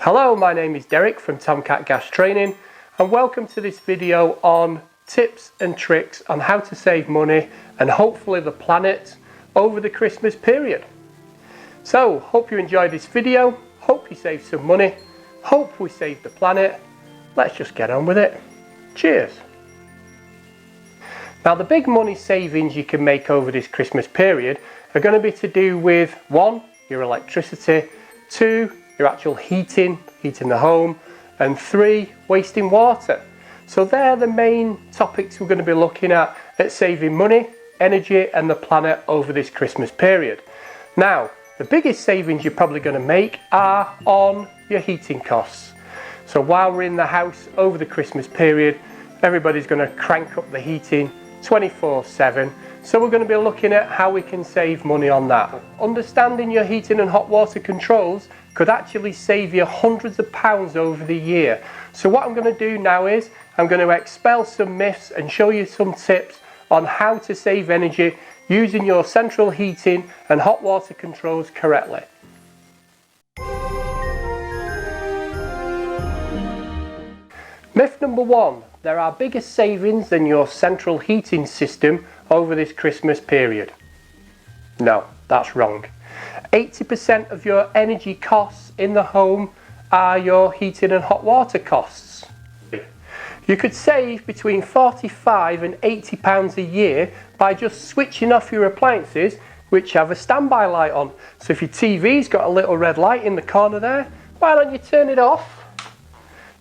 Hello, my name is Derek from Tomcat Gas Training and welcome to this video on tips and tricks on how to save money and hopefully the planet over the Christmas period. So, hope you enjoyed this video, hope you saved some money, hope we save the planet. Let's just get on with it. Cheers! Now the big money savings you can make over this Christmas period are going to be to do with 1. Your electricity, 2. Your actual heating the home, and 3. Wasting water. So they're the main topics we're going to be looking at saving money, energy and the planet over this Christmas period. Now the biggest savings you're probably going to make are on your heating costs. So while we're in the house over the Christmas period, everybody's going to crank up the heating 24/7. So we're going to be looking at how we can save money on that. Understanding your heating and hot water controls could actually save you hundreds of pounds over the year. So what I'm going to do now is I'm going to expel some myths and show you some tips on how to save energy using your central heating and hot water controls correctly. Myth number 1, there are bigger savings than your central heating system over this Christmas period. No, that's wrong. 80% of your energy costs in the home are your heating and hot water costs. You could save between £45 and £80 a year by just switching off your appliances which have a standby light on. So if your TV's got a little red light in the corner there, why don't you turn it off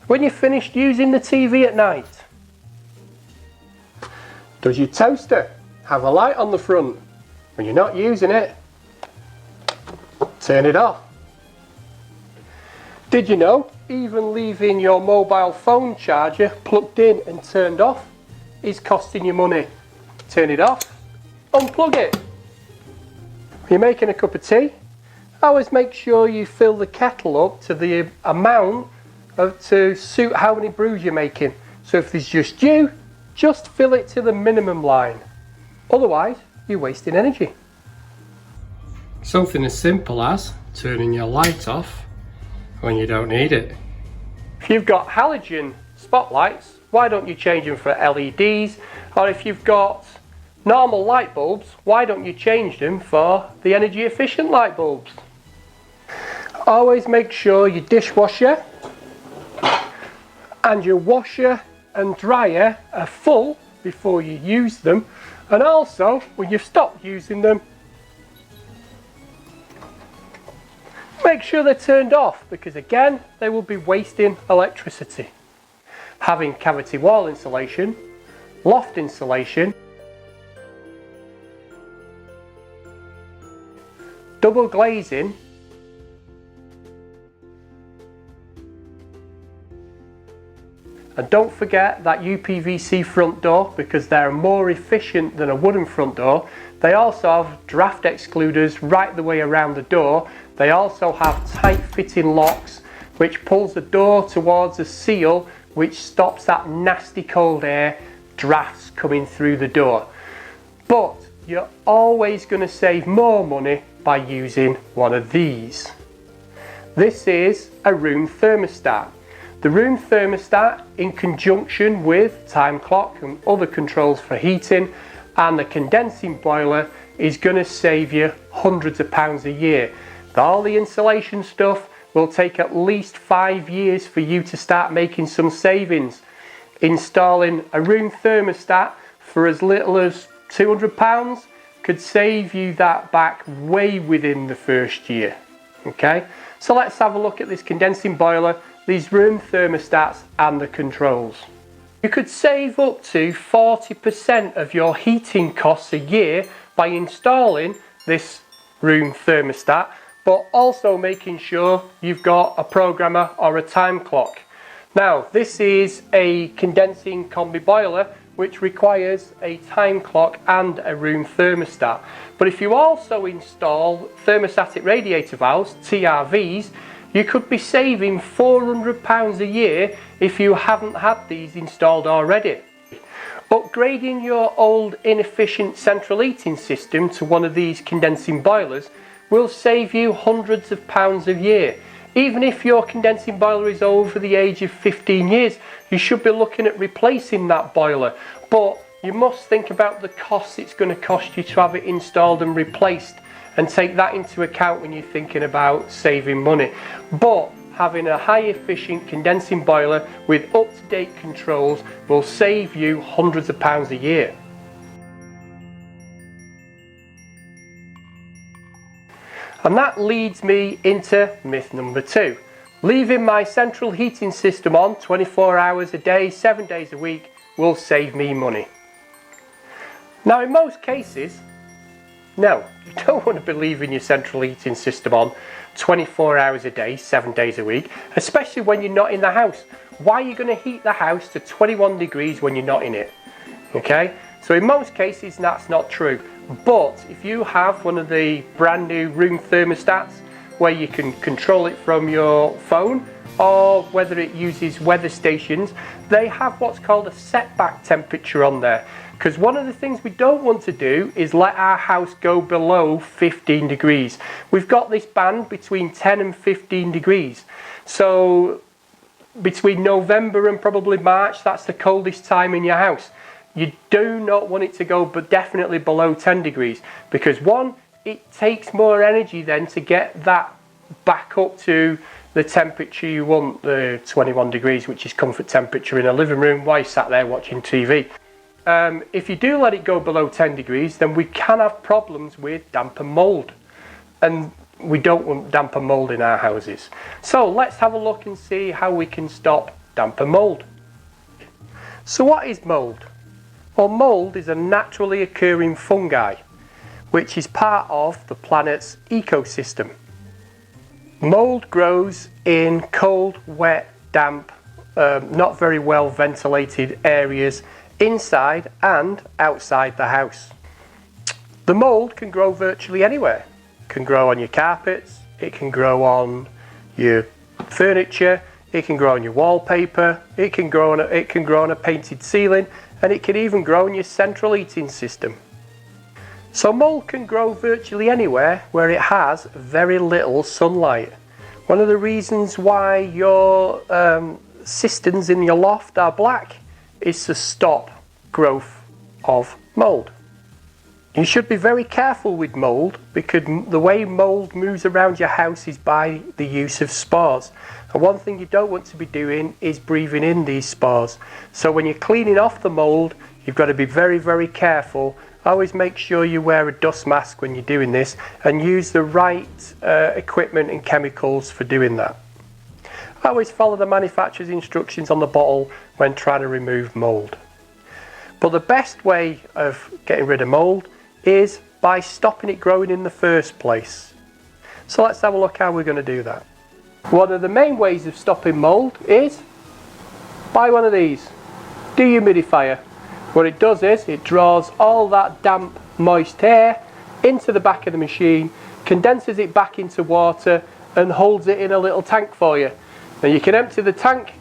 when you're finished using the TV at night? Does your toaster have a light on the front? When you're not using it, turn it off. Did you know even leaving your mobile phone charger plugged in and turned off is costing you money? Turn it off, unplug it. When you're making a cup of tea, always make sure you fill the kettle up to the amount to suit how many brews you're making. So if there's just you, just fill it to the minimum line. Otherwise, you're wasting energy. Something as simple as turning your light off when you don't need it. If you've got halogen spotlights, why don't you change them for LEDs? Or if you've got normal light bulbs, why don't you change them for the energy efficient light bulbs? Always make sure your dishwasher and your washer and dryer are full before you use them, and also when you've stopped using them, make sure they're turned off, because again they will be wasting electricity. Having cavity wall insulation, loft insulation, double glazing, and don't forget that UPVC front door, because they're more efficient than a wooden front door. They also have draft excluders right the way around the door. They also have tight fitting locks which pulls the door towards a seal which stops that nasty cold air drafts coming through the door. But you're always going to save more money by using one of these. This is a room thermostat. The room thermostat, in conjunction with time clock and other controls for heating and the condensing boiler, is going to save you hundreds of pounds a year. All the insulation stuff will take at least 5 years for you to start making some savings. Installing a room thermostat for as little as £200 could save you that back way within the first year. Okay, so let's have a look at this condensing boiler, these room thermostats and the controls. You could save up to 40% of your heating costs a year by installing this room thermostat, but also making sure you've got a programmer or a time clock. Now this is a condensing combi boiler which requires a time clock and a room thermostat. But if you also install thermostatic radiator valves, TRVs, you could be saving £400 a year if you haven't had these installed already. Upgrading your old inefficient central heating system to one of these condensing boilers will save you hundreds of pounds a year. Even if your condensing boiler is over the age of 15 years, you should be looking at replacing that boiler. But you must think about the costs it's going to cost you to have it installed and replaced, and take that into account when you're thinking about saving money. But having a high efficient condensing boiler with up-to-date controls will save you hundreds of pounds a year. And that leads me into myth number 2. Leaving my central heating system on 24 hours a day, 7 days a week will save me money. Now in most cases, no, you don't want to be leaving your central heating system on 24 hours a day, 7 days a week, especially when you're not in the house. Why are you going to heat the house to 21 degrees when you're not in it? Okay, so in most cases that's not true. But if you have one of the brand new room thermostats where you can control it from your phone, or whether it uses weather stations, they have what's called a setback temperature on there. Because one of the things we don't want to do is let our house go below 15 degrees. We've got this band between 10 and 15 degrees. So between November and probably March, that's the coldest time in your house. You do not want it to go, but definitely below 10 degrees. Because one, it takes more energy then to get that back up to the temperature you want, the 21 degrees, which is comfort temperature in a living room while you sat there watching TV. If you do let it go below 10 degrees, then we can have problems with damp and mould. And we don't want damp and mould in our houses. So let's have a look and see how we can stop damp and mould. So what is mould? Well, mould is a naturally occurring fungi, which is part of the planet's ecosystem. Mould grows in cold, wet, damp, not very well ventilated areas inside and outside the house. The mould can grow virtually anywhere. It can grow on your carpets, it can grow on your furniture, it can grow on your wallpaper, it can grow on a painted ceiling, and it can even grow in your central heating system. So mould can grow virtually anywhere where it has very little sunlight. One of the reasons why your cisterns in your loft are black is to stop growth of mould. You should be very careful with mould, because the way mould moves around your house is by the use of spores. And one thing you don't want to be doing is breathing in these spores. So when you're cleaning off the mould, you've got to be very, very careful. Always make sure you wear a dust mask when you're doing this, and use the right equipment and chemicals for doing that. Always follow the manufacturer's instructions on the bottle when trying to remove mould. But the best way of getting rid of mould is by stopping it growing in the first place. So let's have a look how we're going to do that. One of the main ways of stopping mould is buy one of these, dehumidifier. What it does is it draws all that damp, moist air into the back of the machine, condenses it back into water, and holds it in a little tank for you. Now you can empty the tank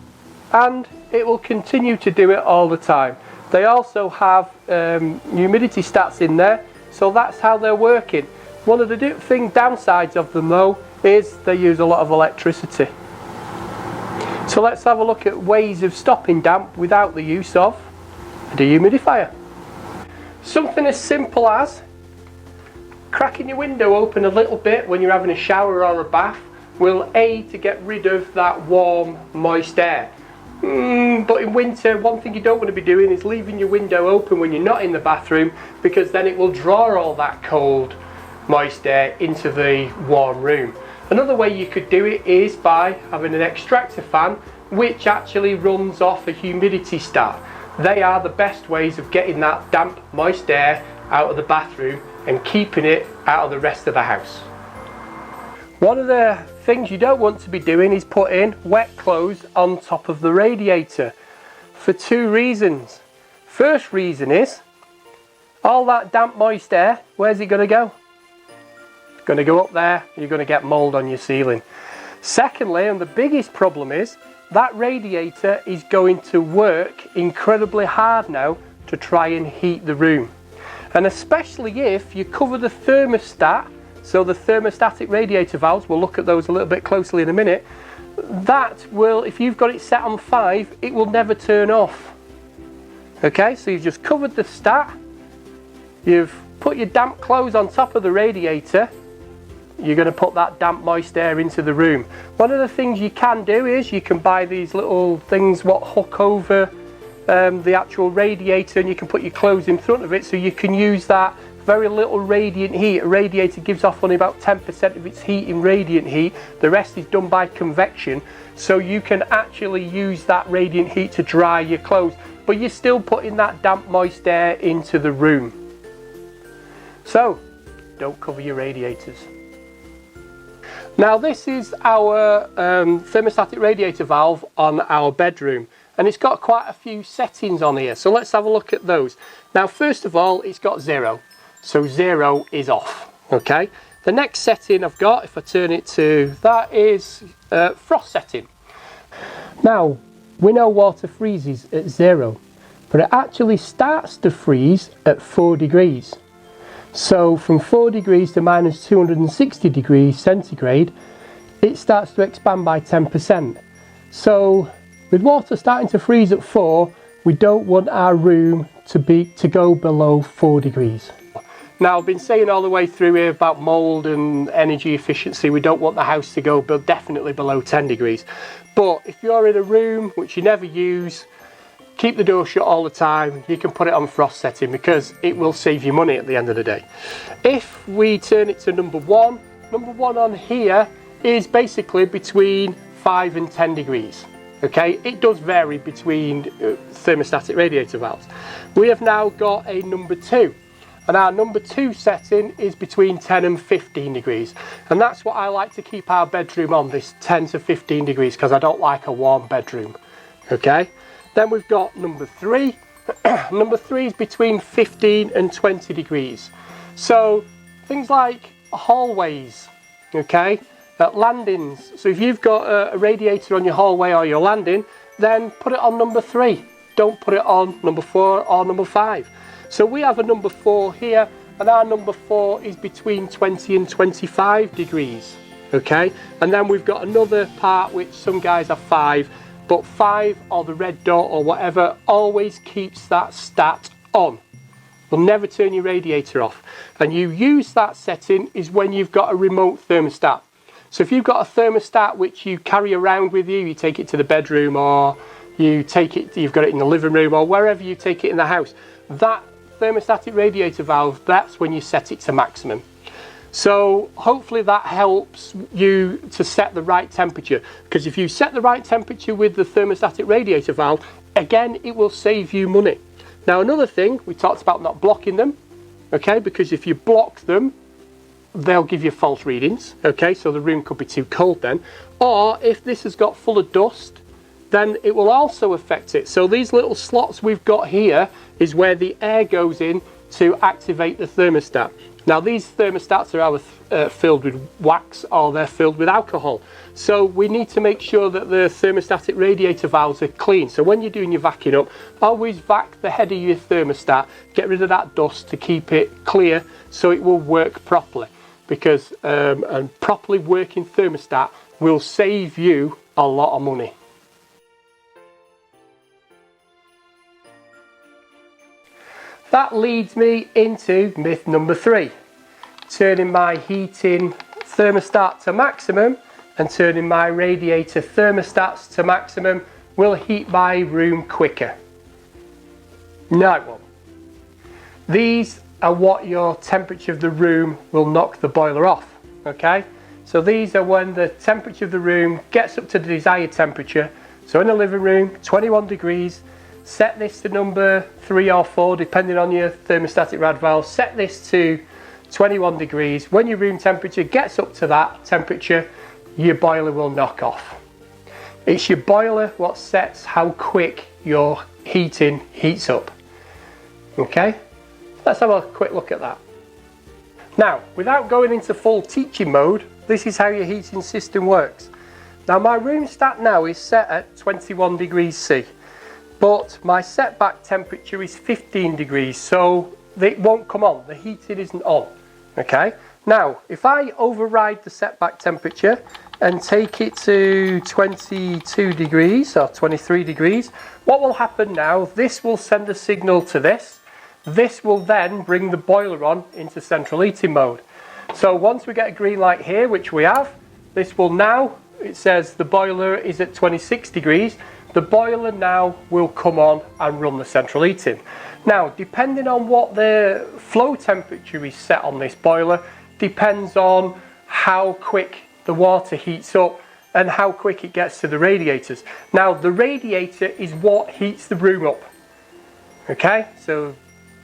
and it will continue to do it all the time. They also have humidity stats in there, so that's how they're working. One of the downsides of them though is they use a lot of electricity. So let's have a look at ways of stopping damp without the use of a dehumidifier. Something as simple as cracking your window open a little bit when you're having a shower or a bath will aid to get rid of that warm, moist air. But in winter, one thing you don't want to be doing is leaving your window open when you're not in the bathroom, because then it will draw all that cold, moist air into the warm room. Another way you could do it is by having an extractor fan, which actually runs off a humidity stat. They are the best ways of getting that damp, moist air out of the bathroom and keeping it out of the rest of the house. One of the things you don't want to be doing is putting wet clothes on top of the radiator, for two reasons. First reason is all that damp, moist air, where's it going to go? It's going to go up there, you're going to get mould on your ceiling. Secondly, and the biggest problem is, that radiator is going to work incredibly hard now to try and heat the room. And especially if you cover the thermostat so the thermostatic radiator valves, we'll look at those a little bit closely in a minute, that will, if you've got it set on 5, it will never turn off. Okay, so you've just covered the stat, you've put your damp clothes on top of the radiator, you're going to put that damp moist air into the room. One of the things you can do is you can buy these little things what hook over the actual radiator, and you can put your clothes in front of it, so you can use that very little radiant heat. A radiator gives off only about 10% of its heat in radiant heat, the rest is done by convection, so you can actually use that radiant heat to dry your clothes, but you're still putting that damp moist air into the room. So don't cover your radiators. Now this is our thermostatic radiator valve on our bedroom, and it's got quite a few settings on here, so let's have a look at those. Now first of all, it's got 0, so 0 is off. Okay, the next setting I've got, if I turn it to that, is frost setting. Now we know water freezes at 0, but it actually starts to freeze at 4 degrees. So from 4 degrees to minus 260 degrees centigrade, it starts to expand by 10%. So with water starting to freeze at 4, we don't want our room to go below 4 degrees. Now I've been saying all the way through here about mould and energy efficiency, we don't want the house to go definitely below 10 degrees. But if you're in a room which you never use, keep the door shut all the time, you can put it on frost setting because it will save you money at the end of the day. If we turn it to number 1 on here is basically between 5 and 10 degrees. Okay, it does vary between thermostatic radiator valves. We have now got a number 2, and our number 2 setting is between 10 and 15 degrees, and that's what I like to keep our bedroom on, this 10 to 15 degrees, because I don't like a warm bedroom. Okay, then we've got number 3. Number 3 is between 15 and 20 degrees. So things like hallways, okay, landings. So if you've got a radiator on your hallway or your landing, then put it on number 3. Don't put it on number 4 or number 5. So we have a number 4 here, and our number 4 is between 20 and 25 degrees. Okay, and then we've got another part which some guys have 5, but 5 or the red dot or whatever always keeps that stat on. Will never turn your radiator off. And you use that setting is when you've got a remote thermostat. So if you've got a thermostat which you carry around with you, you take it to the bedroom, or you've got it in the living room, or wherever you take it in the house, that thermostatic radiator valve, that's when you set it to maximum. So hopefully that helps you to set the right temperature, because if you set the right temperature with the thermostatic radiator valve, again, it will save you money. Now another thing, we talked about not blocking them, okay, because if you block them, they'll give you false readings, okay, so the room could be too cold then. Or if this has got full of dust, then it will also affect it. So these little slots we've got here is where the air goes in to activate the thermostat. Now these thermostats are either filled with wax or they're filled with alcohol. So we need to make sure that the thermostatic radiator valves are clean. So when you're doing your vacuum up, always vac the head of your thermostat, get rid of that dust to keep it clear so it will work properly. Because a properly working thermostat will save you a lot of money. That leads me into myth number 3. Turning my heating thermostat to maximum and turning my radiator thermostats to maximum will heat my room quicker. No, it won't. These are what your temperature of the room will knock the boiler off, okay? So these are when the temperature of the room gets up to the desired temperature. So in the living room, 21 degrees, set this to number 3 or 4 depending on your thermostatic rad valve, set this to 21 degrees. When your room temperature gets up to that temperature, your boiler will knock off. It's your boiler what sets how quick your heating heats up, okay? Let's have a quick look at that. Now, without going into full teaching mode, this is how your heating system works. Now my room stat now is set at 21 degrees C, but my setback temperature is 15 degrees, so it won't come on, the heating isn't on. Okay, now if I override the setback temperature and take it to 22 degrees or 23 degrees, what will happen now, this will send a signal to this. This will then bring the boiler on into central heating mode. So once we get a green light here, which we have, this will now, it says the boiler is at 26 degrees. The boiler now will come on and run the central heating. Now, depending on what the flow temperature is set on this boiler, depends on how quick the water heats up and how quick it gets to the radiators. Now, the radiator is what heats the room up. Okay, so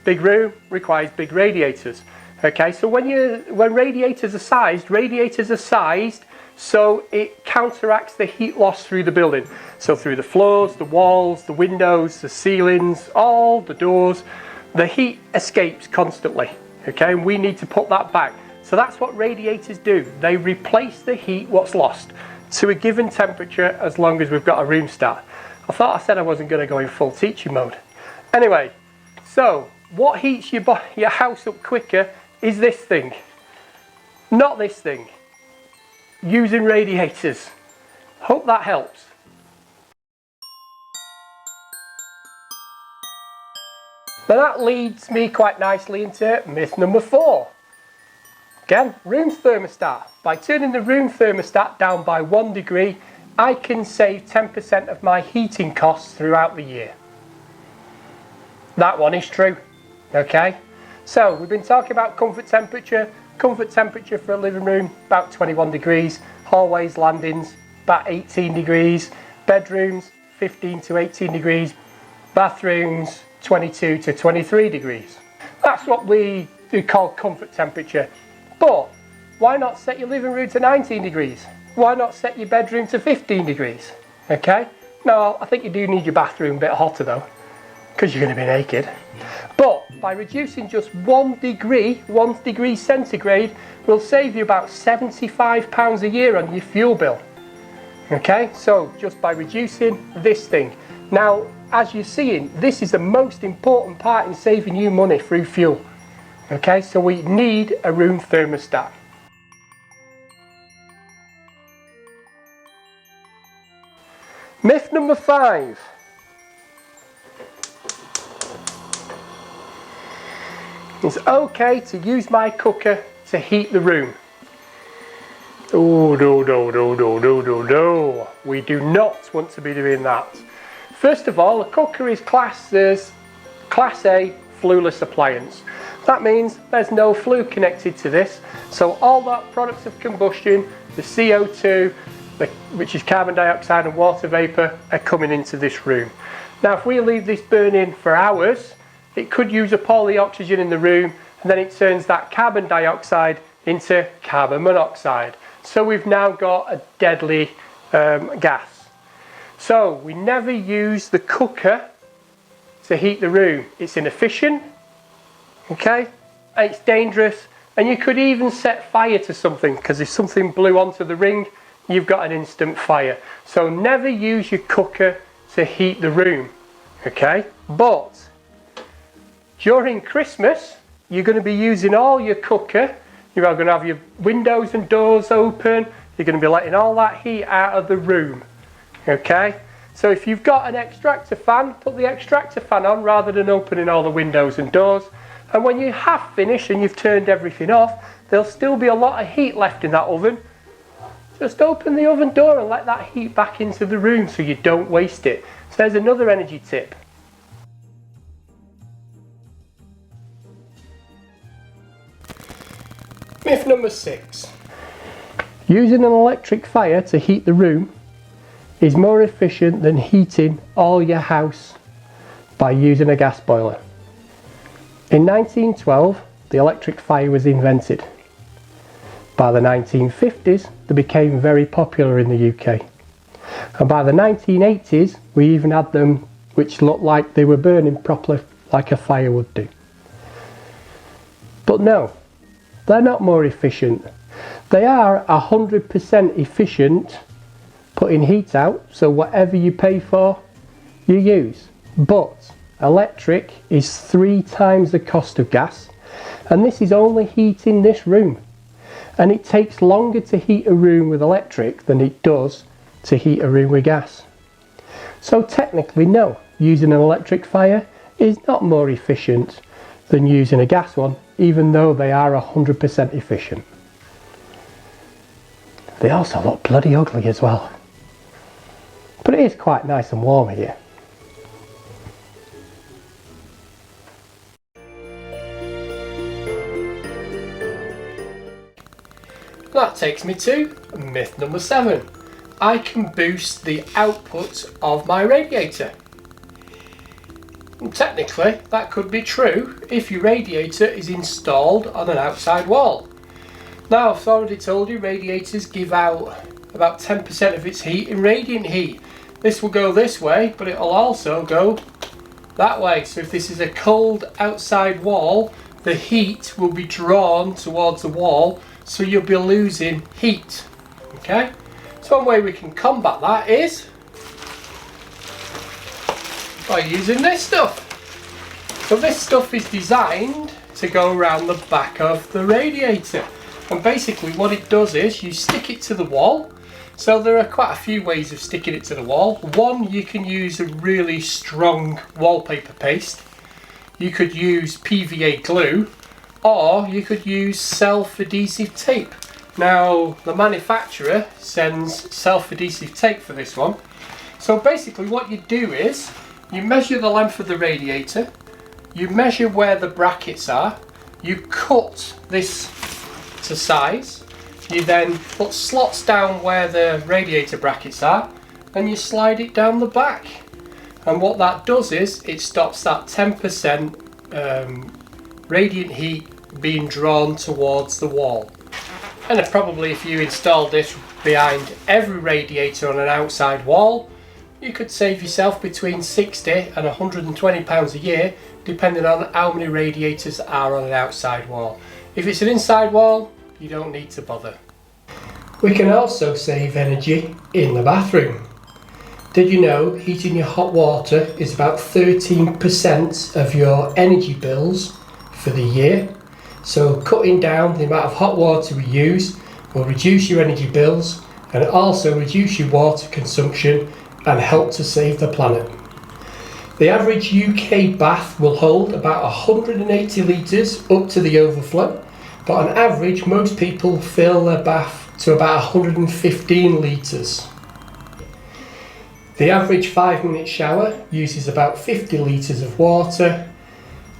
big room requires big radiators. Okay, so when radiators are sized so it counteracts the heat loss through the building. So through the floors, the walls, the windows, the ceilings, all the doors, the heat escapes constantly. Okay, and we need to put that back. So that's what radiators do. They replace the heat what's lost to a given temperature as long as we've got a room start. I thought I said I wasn't going to go in full teaching mode. Anyway, so what heats your house up quicker is this thing, not this thing. Using radiators. Hope that helps. Now that leads me quite nicely into myth number 4. Again, room thermostat. By turning the room thermostat down by 1 degree, I can save 10% of my heating costs throughout the year. That one is true. Okay, so we've been talking about comfort temperature. Comfort temperature for a living room, about 21 degrees. Hallways, landings, about 18 degrees. Bedrooms, 15 to 18 degrees. Bathrooms, 22 to 23 degrees. That's what we call comfort temperature. But why not set your living room to 19 degrees? Why not set your bedroom to 15 degrees? Okay, now I think you do need your bathroom a bit hotter though, because you're going to be naked. But by reducing just 1 degree centigrade, will save you about £75 a year on your fuel bill. Okay, so just by reducing this thing. Now, as you're seeing, this is the most important part in saving you money through fuel. Okay, so we need a room thermostat. Myth number 5. It's okay to use my cooker to heat the room. Oh, no. We do not want to be doing that. First of all, a cooker is classed as Class A flueless appliance. That means there's no flue connected to this. So all that products of combustion, the CO2, which is carbon dioxide and water vapour, are coming into this room. Now, if we leave this burning for hours, it could use up all the oxygen in the room, and then it turns that carbon dioxide into carbon monoxide. So we've now got a deadly gas. So we never use the cooker to heat the room. It's inefficient, okay, and it's dangerous, and you could even set fire to something, because if something blew onto the ring, you've got an instant fire. So never use your cooker to heat the room, okay? But during Christmas, you're going to be using all your cooker. You're going to have your windows and doors open. You're going to be letting all that heat out of the room. Okay? So if you've got an extractor fan, put the extractor fan on rather than opening all the windows and doors. And when you have finished and you've turned everything off, there'll still be a lot of heat left in that oven. Just open the oven door and let that heat back into the room so you don't waste it. So there's another energy tip. Myth number 6. Using an electric fire to heat the room is more efficient than heating all your house by using a gas boiler. In 1912, the electric fire was invented. By the 1950s, they became very popular in the UK. And by the 1980s, we even had them which looked like they were burning properly, like a fire would do. But no, they're not more efficient. They are 100% efficient putting heat out, so whatever you pay for, you use. But electric is 3 times the cost of gas, and this is only heating this room. And it takes longer to heat a room with electric than it does to heat a room with gas. So technically no, using an electric fire is not more efficient than using a gas one, even though they are 100% efficient. They also look bloody ugly as well. But it is quite nice and warm here. That takes me to myth number 7. I can boost the output of my radiator. And technically, that could be true if your radiator is installed on an outside wall. Now, I've already told you, radiators give out about 10% of its heat in radiant heat. This will go this way, but it will also go that way. So if this is a cold outside wall, the heat will be drawn towards the wall, so you'll be losing heat. Okay? So one way we can combat that is by using this stuff. So this stuff is designed to go around the back of the radiator. And basically what it does is you stick it to the wall. So there are quite a few ways of sticking it to the wall. One, you can use a really strong wallpaper paste. You could use PVA glue, or you could use self-adhesive tape. Now, the manufacturer sends self-adhesive tape for this one. So basically what you do is, you measure the length of the radiator, you measure where the brackets are, you cut this to size, you then put slots down where the radiator brackets are, and you slide it down the back. And what that does is, it stops that 10% radiant heat being drawn towards the wall. And probably if you installed this behind every radiator on an outside wall, you could save yourself between £60 and £120 a year, depending on how many radiators are on an outside wall. If it's an inside wall, you don't need to bother. We can also save energy in the bathroom. Did you know heating your hot water is about 13% of your energy bills for the year? So cutting down the amount of hot water we use will reduce your energy bills and also reduce your water consumption and help to save the planet. The average UK bath will hold about 180 litres up to the overflow, but on average most people fill their bath to about 115 litres. The average 5-minute shower uses about 50 litres of water.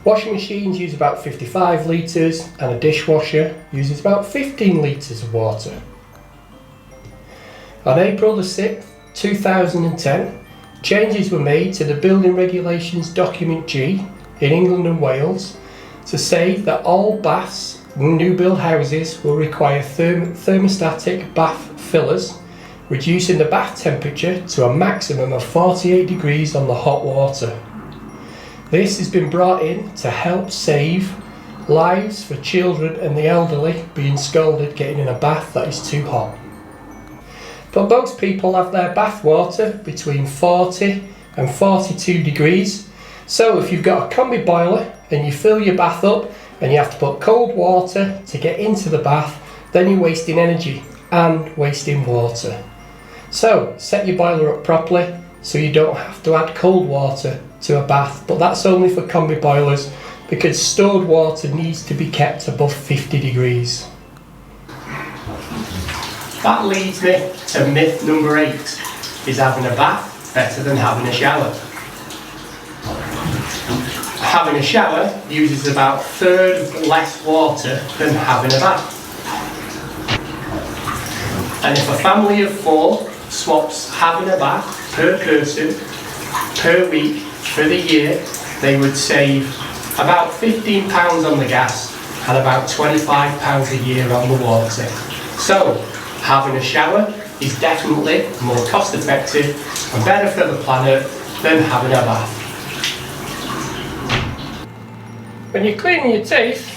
Washing machines use about 55 litres and a dishwasher uses about 15 litres of water. On April the 6th, 2010, changes were made to the Building Regulations Document G in England and Wales to say that all baths in new build houses will require thermostatic bath fillers, reducing the bath temperature to a maximum of 48 degrees on the hot water. This has been brought in to help save lives for children and the elderly being scalded getting in a bath that is too hot. But most people have their bath water between 40 and 42 degrees. So if you've got a combi boiler and you fill your bath up and you have to put cold water to get into the bath, then you're wasting energy and wasting water. So set your boiler up properly so you don't have to add cold water to a bath, but that's only for combi boilers because stored water needs to be kept above 50 degrees. That leads me to myth number 8. Is having a bath better than having a shower? Having a shower uses about a third less water than having a bath. And if a family of 4 swaps having a bath per person per week for the year, they would save about £15 on the gas and about £25 a year on the water. So having a shower is definitely more cost effective and better for the planet than having a bath. When you're cleaning your teeth,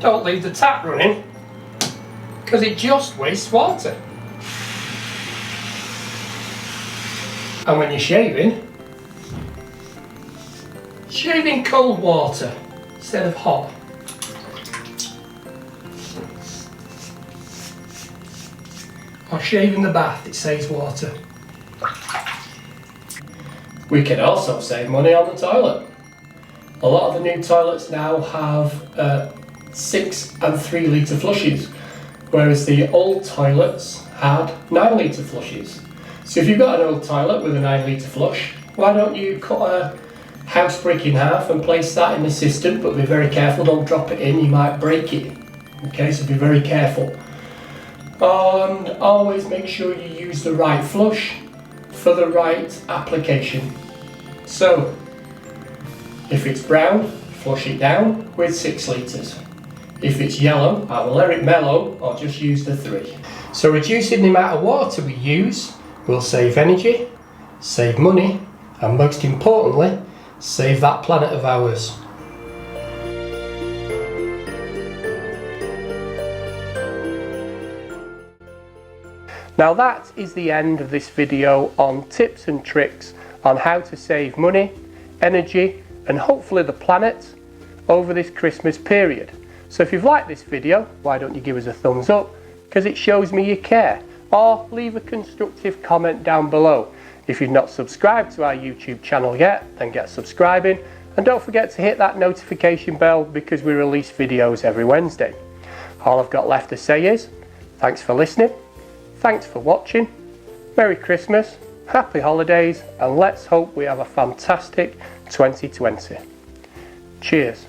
don't leave the tap running because it just wastes water. And when you're shaving Shave in cold water instead of hot. Or shave in the bath, it saves water. We can also save money on the toilet. A lot of the new toilets now have 6 and 3 litre flushes, whereas the old toilets had 9 litre flushes. So if you've got an old toilet with a 9 litre flush, why don't you cut a house brick in half and place that in the cistern, but be very careful, don't drop it in, you might break it. Okay, so be very careful. And always make sure you use the right flush for the right application. So, if it's brown, flush it down with 6 litres. If it's yellow, either let it mellow or just use the 3. So reducing the amount of water we use will save energy, save money, and most importantly, save that planet of ours. Now that is the end of this video on tips and tricks on how to save money, energy and hopefully the planet over this Christmas period. So if you've liked this video, why don't you give us a thumbs up, because it shows me you care, or leave a constructive comment down below. If you've not subscribed to our YouTube channel yet, then get subscribing, and don't forget to hit that notification bell because we release videos every Wednesday. All I've got left to say is, thanks for listening, thanks for watching, Merry Christmas, Happy Holidays, and let's hope we have a fantastic 2020. Cheers.